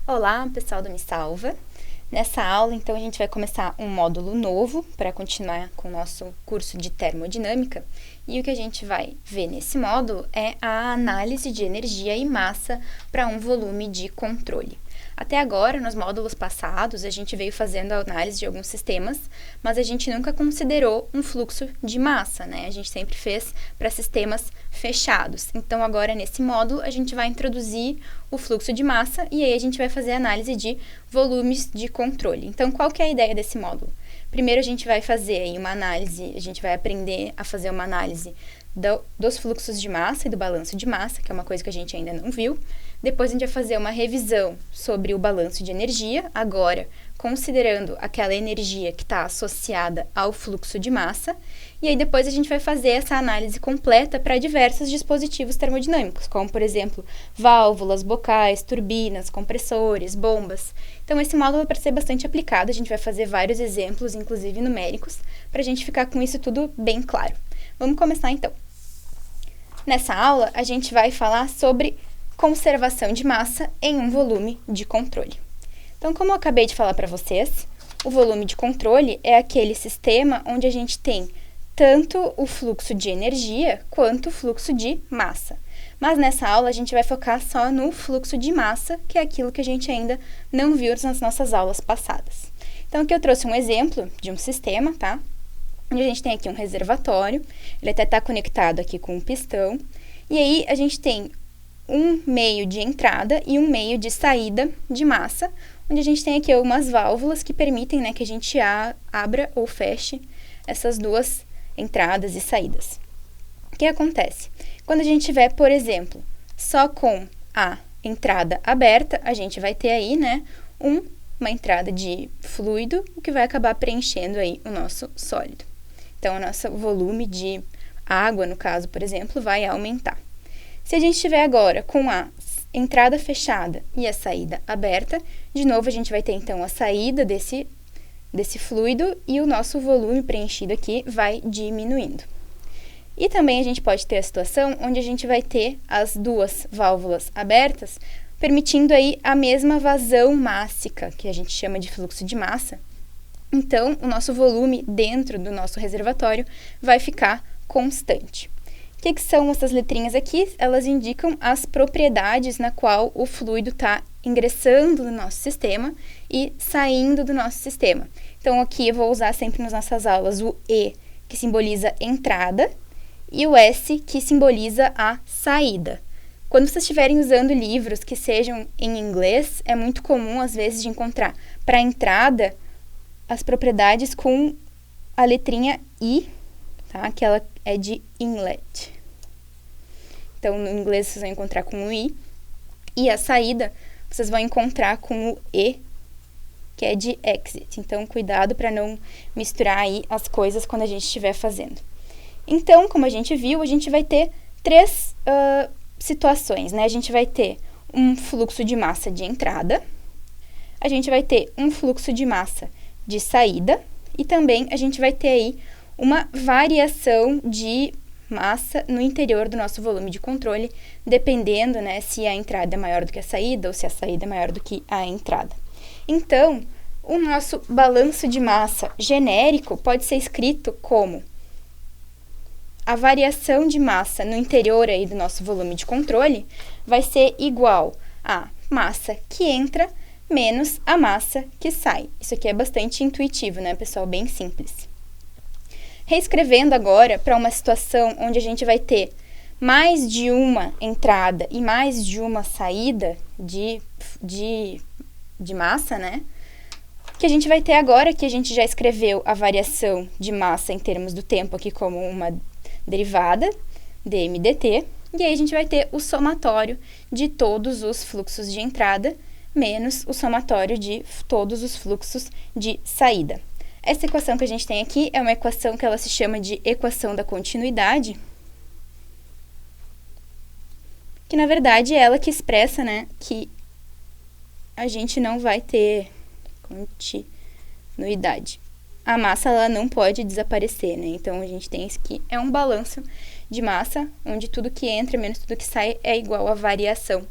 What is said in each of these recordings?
Olá, pessoal do Me Salva! Nessa aula, então, a gente vai começar um módulo novo para continuar com o nosso curso de termodinâmica. E o que a gente vai ver nesse módulo é a análise de energia e massa para um volume de controle. Até agora, nos módulos passados, a gente veio fazendo a análise de alguns sistemas, mas a gente nunca considerou um fluxo de massa, né? A gente sempre fez para sistemas fechados. Então, agora, nesse módulo, a gente vai introduzir o fluxo de massa e aí a gente vai fazer a análise de volumes de controle. Então, qual que é a ideia desse módulo? Primeiro, a gente vai fazer aí uma análise, a gente vai aprender a fazer uma análise dos fluxos de massa e do balanço de massa, que é uma coisa que a gente ainda não viu. Depois, a gente vai fazer uma revisão sobre o balanço de energia, agora considerando aquela energia que está associada ao fluxo de massa. E aí, depois, a gente vai fazer essa análise completa para diversos dispositivos termodinâmicos, como, por exemplo, válvulas, bocais, turbinas, compressores, bombas. Então, esse módulo vai ser bastante aplicado, a gente vai fazer vários exemplos, inclusive numéricos, para a gente ficar com isso tudo bem claro. Vamos começar, então. Nessa aula, a gente vai falar sobre conservação de massa em um volume de controle. Então, como eu acabei de falar para vocês, o volume de controle é aquele sistema onde a gente tem tanto o fluxo de energia quanto o fluxo de massa. Mas nessa aula a gente vai focar só no fluxo de massa, que é aquilo que a gente ainda não viu nas nossas aulas passadas. Então, aqui eu trouxe um exemplo de um sistema, tá? Onde a gente tem aqui um reservatório, ele até está conectado aqui com um pistão, e aí a gente tem um meio de entrada e um meio de saída de massa, onde a gente tem aqui algumas válvulas que permitem, né, que a gente abra ou feche essas duas entradas e saídas. O que acontece? Quando a gente tiver, por exemplo, só com a entrada aberta, a gente vai ter aí, né, uma entrada de fluido, o que vai acabar preenchendo aí o nosso sólido. Então, o nosso volume de água, no caso, por exemplo, vai aumentar. Se a gente estiver agora com a entrada fechada e a saída aberta, de novo a gente vai ter então a saída desse fluido e o nosso volume preenchido aqui vai diminuindo. E também a gente pode ter a situação onde a gente vai ter as duas válvulas abertas, permitindo aí a mesma vazão mássica, que a gente chama de fluxo de massa. Então, o nosso volume dentro do nosso reservatório vai ficar constante. O que são essas letrinhas aqui? Elas indicam as propriedades na qual o fluido está ingressando no nosso sistema e saindo do nosso sistema. Então, aqui eu vou usar sempre nas nossas aulas o E, que simboliza entrada, e o S, que simboliza a saída. Quando vocês estiverem usando livros que sejam em inglês, é muito comum, às vezes, de encontrar para a entrada as propriedades com a letrinha I, tá? Que ela é de inlet. Então, no inglês, vocês vão encontrar com o I. E a saída, vocês vão encontrar com o E, que é de exit. Então, cuidado para não misturar aí as coisas quando a gente estiver fazendo. Então, como a gente viu, a gente vai ter três situações, né? A gente vai ter um fluxo de massa de entrada, a gente vai ter um fluxo de massa de saída e também a gente vai ter aí uma variação de massa no interior do nosso volume de controle, dependendo, né, se a entrada é maior do que a saída ou se a saída é maior do que a entrada. Então, o nosso balanço de massa genérico pode ser escrito como a variação de massa no interior aí do nosso volume de controle vai ser igual a massa que entra menos a massa que sai. Isso aqui é bastante intuitivo, né, pessoal? Bem simples. Reescrevendo agora para uma situação onde a gente vai ter mais de uma entrada e mais de uma saída de massa, né? Que a gente vai ter agora, que a gente já escreveu a variação de massa em termos do tempo aqui como uma derivada, dm/dt, e aí a gente vai ter o somatório de todos os fluxos de entrada menos o somatório de todos os fluxos de saída. Essa equação que a gente tem aqui é uma equação que ela se chama de equação da continuidade, que na verdade é ela que expressa, né, que a gente não vai ter continuidade. A massa ela não pode desaparecer, né? Então a gente tem isso aqui, é um balanço de massa, onde tudo que entra menos tudo que sai é igual à variação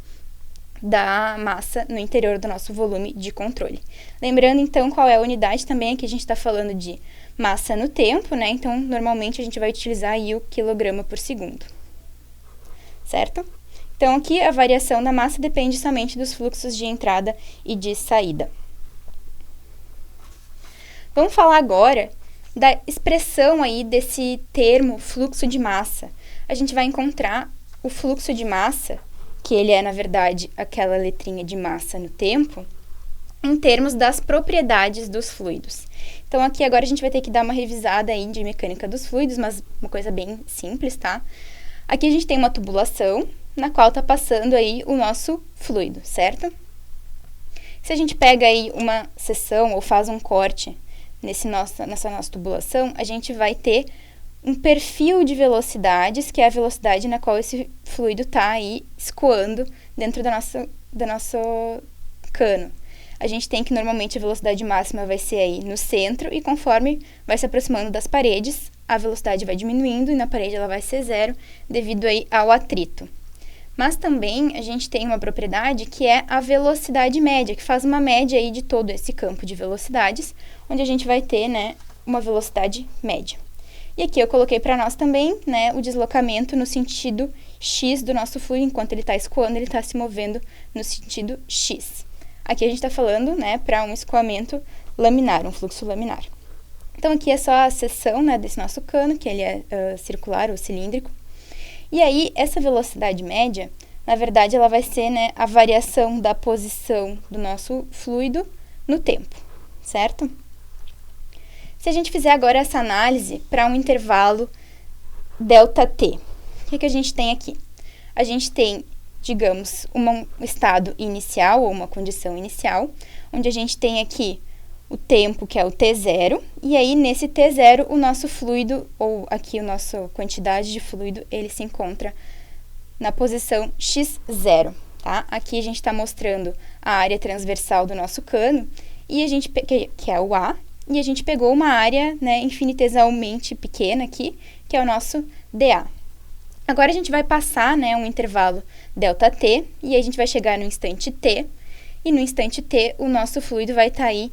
da massa no interior do nosso volume de controle. Lembrando, então, qual é a unidade também, aqui a gente está falando de massa no tempo, né? Então, normalmente a gente vai utilizar aí o quilograma por segundo, certo? Então, aqui a variação da massa depende somente dos fluxos de entrada e de saída. Vamos falar agora da expressão aí desse termo fluxo de massa. A gente vai encontrar o fluxo de massa, que ele é, na verdade, aquela letrinha de massa no tempo, em termos das propriedades dos fluidos. Então, aqui agora a gente vai ter que dar uma revisada aí de mecânica dos fluidos, mas uma coisa bem simples, tá? Aqui a gente tem uma tubulação, na qual está passando aí o nosso fluido, certo? Se a gente pega aí uma seção ou faz um corte nessa nossa tubulação, a gente vai ter um perfil de velocidades, que é a velocidade na qual esse fluido está aí escoando dentro do nosso cano. A gente tem que, normalmente, a velocidade máxima vai ser aí no centro, e conforme vai se aproximando das paredes, a velocidade vai diminuindo, e na parede ela vai ser zero, devido aí ao atrito. Mas também a gente tem uma propriedade que é a velocidade média, que faz uma média aí de todo esse campo de velocidades, onde a gente vai ter, né, uma velocidade média. E aqui eu coloquei para nós também, né, o deslocamento no sentido x do nosso fluido, enquanto ele está escoando, ele está se movendo no sentido x. Aqui a gente está falando, né, para um escoamento laminar, um fluxo laminar. Então, aqui é só a seção, né, desse nosso cano, que ele é circular ou cilíndrico. E aí, essa velocidade média, na verdade, ela vai ser, né, a variação da posição do nosso fluido no tempo, certo? Se a gente fizer agora essa análise para um intervalo ΔT, o que a gente tem aqui? A gente tem, digamos, um estado inicial ou uma condição inicial, onde a gente tem aqui o tempo, que é o T0, e aí nesse T0 o nosso fluido, ou aqui a nossa quantidade de fluido, ele se encontra na posição x0, tá? Aqui a gente está mostrando a área transversal do nosso cano, e a gente, que é o A, e a gente pegou uma área, né, infinitesimalmente pequena aqui, que é o nosso dA. Agora a gente vai passar, né, um intervalo ΔT, e aí a gente vai chegar no instante T, e no instante T o nosso fluido vai estar aí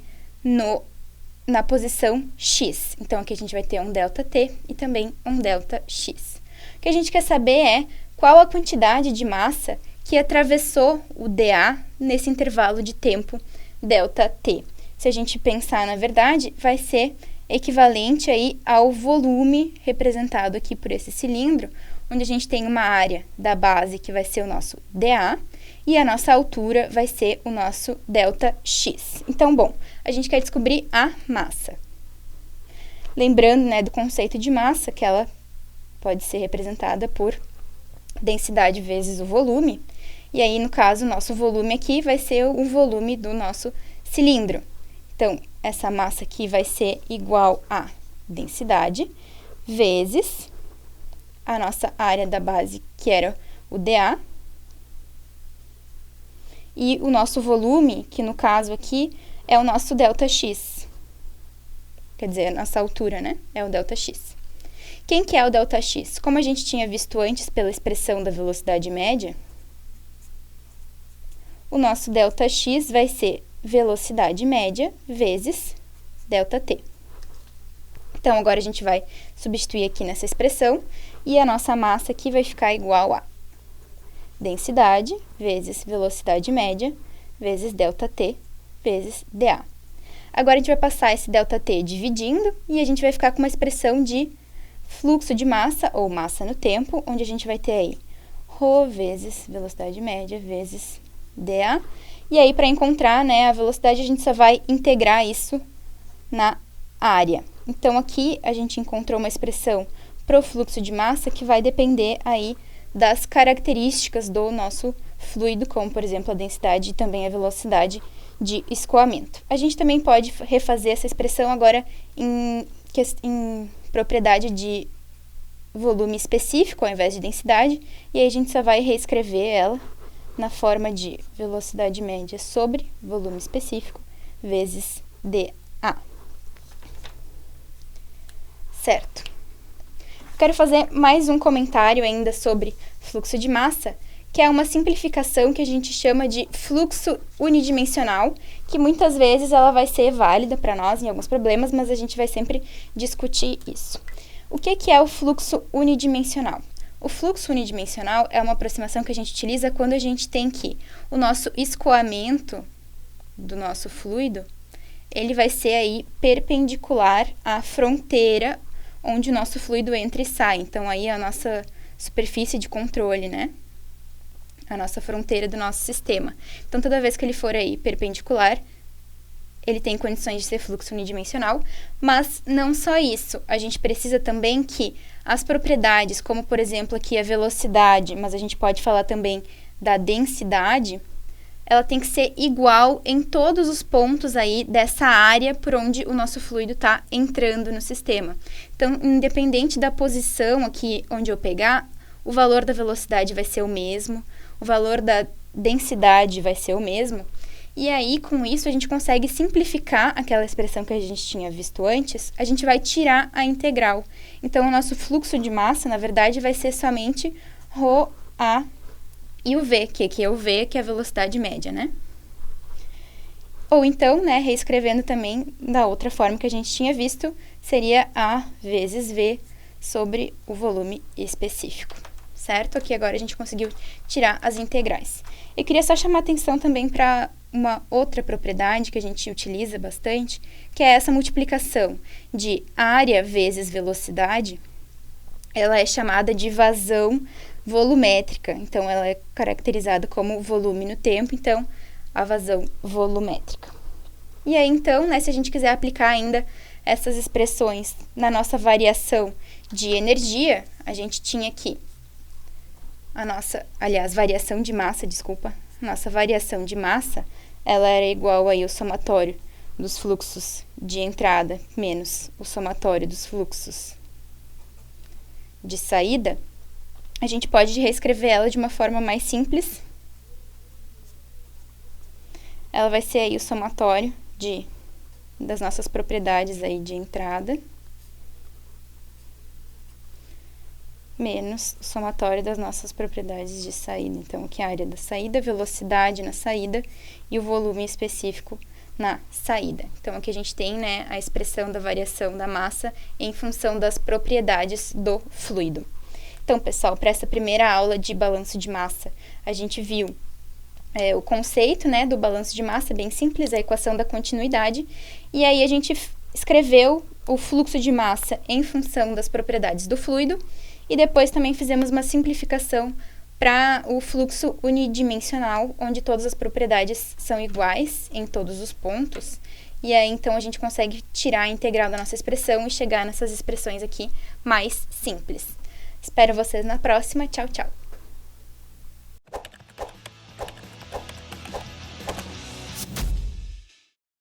na posição x. Então, aqui a gente vai ter um ΔT e também um ΔX. O que a gente quer saber é qual a quantidade de massa que atravessou o dA nesse intervalo de tempo ΔT. Se a gente pensar, na verdade, vai ser equivalente aí ao volume representado aqui por esse cilindro, onde a gente tem uma área da base que vai ser o nosso dA, e a nossa altura vai ser o nosso ΔX. Então, bom, a gente quer descobrir a massa. Lembrando, né, do conceito de massa, que ela pode ser representada por densidade vezes o volume, e aí, no caso, o nosso volume aqui vai ser o volume do nosso cilindro. Então, essa massa aqui vai ser igual a densidade vezes a nossa área da base, que era o dA, e o nosso volume, que no caso aqui é o nosso ΔX. Quer dizer, a nossa altura, né? É o ΔX. Quem que é o ΔX? Como a gente tinha visto antes pela expressão da velocidade média, o nosso ΔX vai ser velocidade média vezes ΔT. Então, agora a gente vai substituir aqui nessa expressão, e a nossa massa aqui vai ficar igual a densidade vezes velocidade média vezes ΔT vezes dA. Agora, a gente vai passar esse ΔT dividindo, e a gente vai ficar com uma expressão de fluxo de massa, ou massa no tempo, onde a gente vai ter aí ρ vezes velocidade média vezes dA. E aí, para encontrar, né, a velocidade, a gente só vai integrar isso na área. Então, aqui a gente encontrou uma expressão para o fluxo de massa que vai depender aí das características do nosso fluido, como, por exemplo, a densidade e também a velocidade de escoamento. A gente também pode refazer essa expressão agora em propriedade de volume específico ao invés de densidade, e aí a gente só vai reescrever ela na forma de velocidade média sobre volume específico vezes dA. Certo. Quero fazer mais um comentário ainda sobre fluxo de massa, que é uma simplificação que a gente chama de fluxo unidimensional, que muitas vezes ela vai ser válida para nós em alguns problemas, mas a gente vai sempre discutir isso. O que é o fluxo unidimensional? O fluxo unidimensional é uma aproximação que a gente utiliza quando a gente tem que o nosso escoamento do nosso fluido, ele vai ser aí perpendicular à fronteira onde o nosso fluido entra e sai. Então, aí a nossa superfície de controle, né? A nossa fronteira do nosso sistema. Então, toda vez que ele for aí perpendicular, ele tem condições de ser fluxo unidimensional, mas não só isso. A gente precisa também que as propriedades, como por exemplo aqui a velocidade, mas a gente pode falar também da densidade, ela tem que ser igual em todos os pontos aí dessa área por onde o nosso fluido está entrando no sistema. Então, independente da posição aqui onde eu pegar, o valor da velocidade vai ser o mesmo, o valor da densidade vai ser o mesmo, e aí, com isso, a gente consegue simplificar aquela expressão que a gente tinha visto antes, a gente vai tirar a integral. Então, o nosso fluxo de massa, na verdade, vai ser somente ρA e o V, que é o V, que é a velocidade média, né? Ou então, né, reescrevendo também da outra forma que a gente tinha visto, seria A vezes V sobre o volume específico, certo? Aqui agora a gente conseguiu tirar as integrais. Eu queria só chamar atenção também para uma outra propriedade que a gente utiliza bastante, que é essa multiplicação de área vezes velocidade. Ela é chamada de vazão volumétrica, então ela é caracterizada como volume no tempo, então a vazão volumétrica. E aí então, né, se a gente quiser aplicar ainda essas expressões na nossa variação de energia, a gente tinha aqui a nossa, variação de massa, nossa variação de massa, ela era igual aí ao somatório dos fluxos de entrada menos o somatório dos fluxos de saída. A gente pode reescrever ela de uma forma mais simples. Ela vai ser aí o somatório das nossas propriedades aí de entrada menos o somatório das nossas propriedades de saída. Então, aqui a área da saída, velocidade na saída e o volume específico na saída. Então, aqui a gente tem, né, a expressão da variação da massa em função das propriedades do fluido. Então, pessoal, para essa primeira aula de balanço de massa, a gente viu o conceito, né, do balanço de massa, bem simples, a equação da continuidade, e aí a gente escreveu o fluxo de massa em função das propriedades do fluido, e depois também fizemos uma simplificação para o fluxo unidimensional, onde todas as propriedades são iguais em todos os pontos. E aí, então, a gente consegue tirar a integral da nossa expressão e chegar nessas expressões aqui mais simples. Espero vocês na próxima. Tchau, tchau!